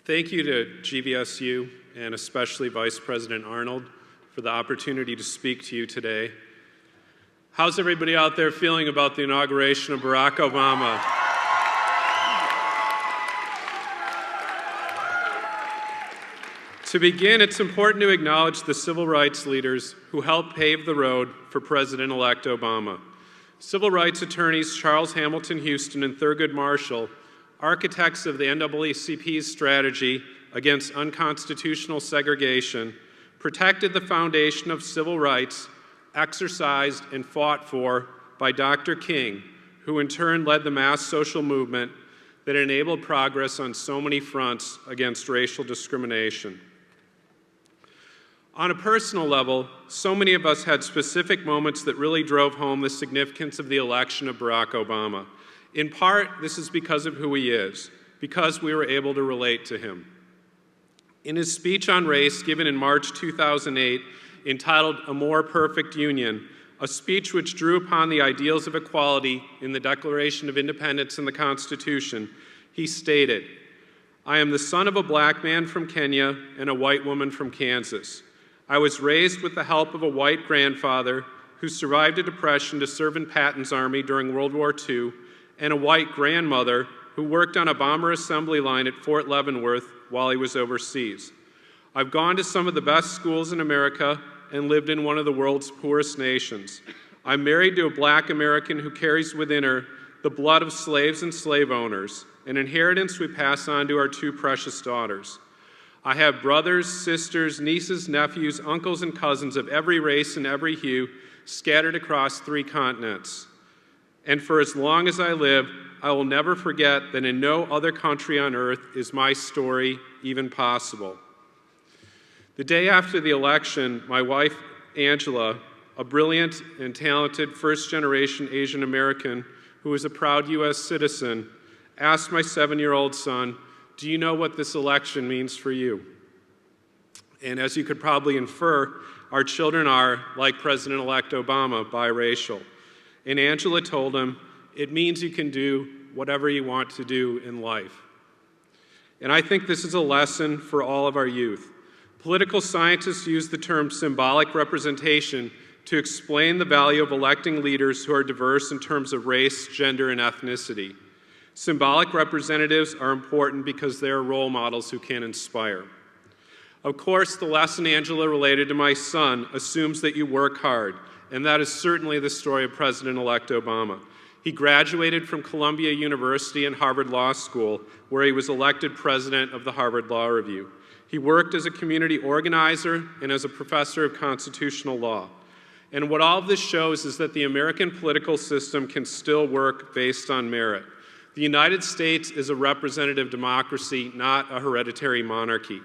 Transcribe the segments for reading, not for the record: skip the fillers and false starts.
Thank you to GVSU and especially Vice President Arnold for the opportunity to speak to you today. How's everybody out there feeling about the inauguration of Barack Obama? To begin, it's important to acknowledge the civil rights leaders who helped pave the road for President-elect Obama. Civil rights attorneys Charles Hamilton Houston and Thurgood Marshall, architects of the NAACP's strategy against unconstitutional segregation, protected the foundation of civil rights exercised and fought for by Dr. King, who in turn led the mass social movement that enabled progress on so many fronts against racial discrimination. On a personal level, so many of us had specific moments that really drove home the significance of the election of Barack Obama. In part, this is because of who he is, because we were able to relate to him. In his speech on race given in March 2008, entitled A More Perfect Union, a speech which drew upon the ideals of equality in the Declaration of Independence and the Constitution, he stated, "I am the son of a black man from Kenya and a white woman from Kansas. I was raised with the help of a white grandfather who survived a depression to serve in Patton's army during World War II, and a white grandmother who worked on a bomber assembly line at Fort Leavenworth while he was overseas. I've gone to some of the best schools in America and lived in one of the world's poorest nations. I'm married to a black American who carries within her the blood of slaves and slave owners, an inheritance we pass on to our two precious daughters. I have brothers, sisters, nieces, nephews, uncles, and cousins of every race and every hue scattered across 3 continents. And for as long as I live, I will never forget that in no other country on earth is my story even possible." The day after the election, my wife, Angela, a brilliant and talented first-generation Asian American who is a proud U.S. citizen, asked my 7-year-old son, "Do you know what this election means for you?" And as you could probably infer, our children are, like President-elect Obama, biracial. And Angela told him, "It means you can do whatever you want to do in life." And I think this is a lesson for all of our youth. Political scientists use the term symbolic representation to explain the value of electing leaders who are diverse in terms of race, gender, and ethnicity. Symbolic representatives are important because they are role models who can inspire. Of course, the lesson Angela related to my son assumes that you work hard, and that is certainly the story of President-elect Obama. He graduated from Columbia University and Harvard Law School, where he was elected president of the Harvard Law Review. He worked as a community organizer and as a professor of constitutional law. And what all of this shows is that the American political system can still work based on merit. The United States is a representative democracy, not a hereditary monarchy.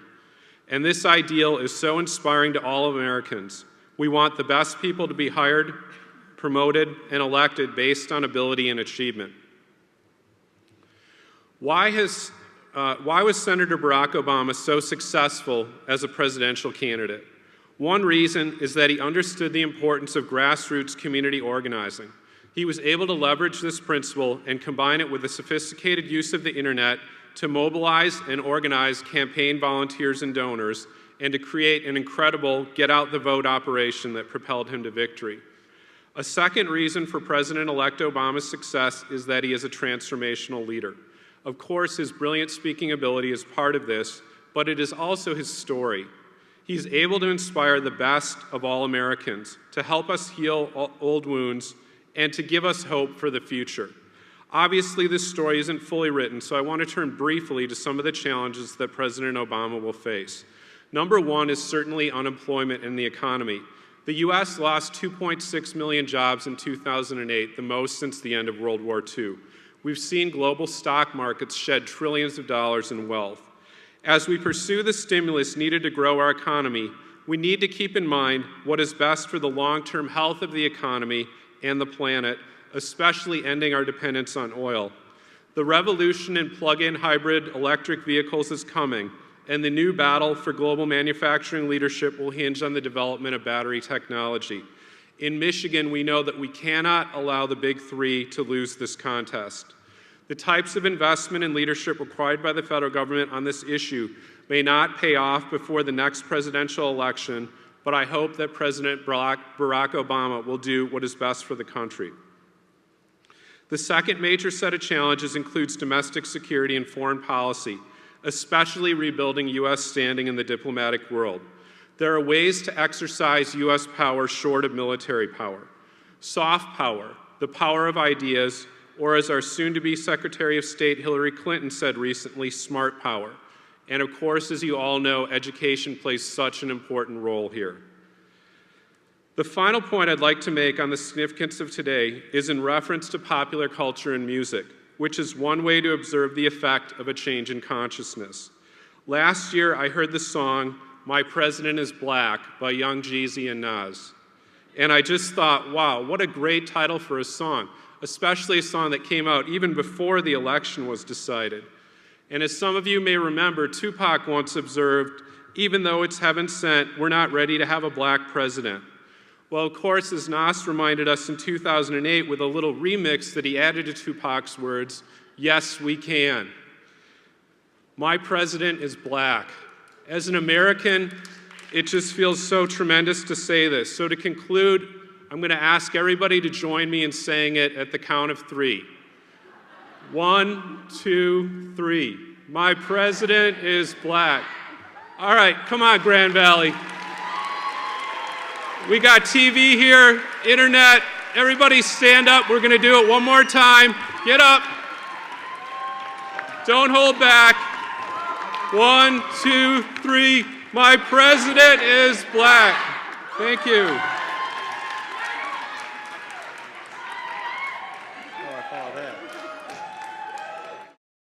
And this ideal is so inspiring to all Americans. We want the best people to be hired, promoted, and elected based on ability and achievement. Why was Senator Barack Obama so successful as a presidential candidate? One reason is that he understood the importance of grassroots community organizing. He was able to leverage this principle and combine it with the sophisticated use of the internet to mobilize and organize campaign volunteers and donors, and to create an incredible get-out-the-vote operation that propelled him to victory. A second reason for President-elect Obama's success is that he is a transformational leader. Of course, his brilliant speaking ability is part of this, but it is also his story. He's able to inspire the best of all Americans, to help us heal old wounds, and to give us hope for the future. Obviously, this story isn't fully written, so I want to turn briefly to some of the challenges that President Obama will face. Number one is certainly unemployment in the economy. The U.S. lost 2.6 million jobs in 2008, the most since the end of World War II. We've seen global stock markets shed trillions of dollars in wealth. As we pursue the stimulus needed to grow our economy, we need to keep in mind what is best for the long-term health of the economy and the planet, especially ending our dependence on oil. The revolution in plug-in hybrid electric vehicles is coming, and the new battle for global manufacturing leadership will hinge on the development of battery technology. In Michigan, we know that we cannot allow the big three to lose this contest. The types of investment and leadership required by the federal government on this issue may not pay off before the next presidential election, but I hope that President Barack Obama will do what is best for the country. The second major set of challenges includes domestic security and foreign policy, especially rebuilding U.S. standing in the diplomatic world. There are ways to exercise U.S. power short of military power. Soft power, the power of ideas, or as our soon-to-be Secretary of State Hillary Clinton said recently, smart power. And of course, as you all know, education plays such an important role here. The final point I'd like to make on the significance of today is in reference to popular culture and music, which is one way to observe the effect of a change in consciousness. Last year, I heard the song, "My President is Black" by Young Jeezy and Nas. And I just thought, wow, what a great title for a song, especially a song that came out even before the election was decided. And as some of you may remember, Tupac once observed, "Even though it's heaven sent, we're not ready to have a black president." Well, of course, as Nas reminded us in 2008 with a little remix that he added to Tupac's words, yes, we can. My president is black. As an American, it just feels so tremendous to say this. So to conclude, I'm going to ask everybody to join me in saying it at the count of 3. 1, 2, 3. My president is black. All right, come on, Grand Valley. We got TV here, internet. Everybody stand up. We're going to do it one more time. Get up. Don't hold back. 1, 2, 3. My president is black. Thank you. Oh, I follow that.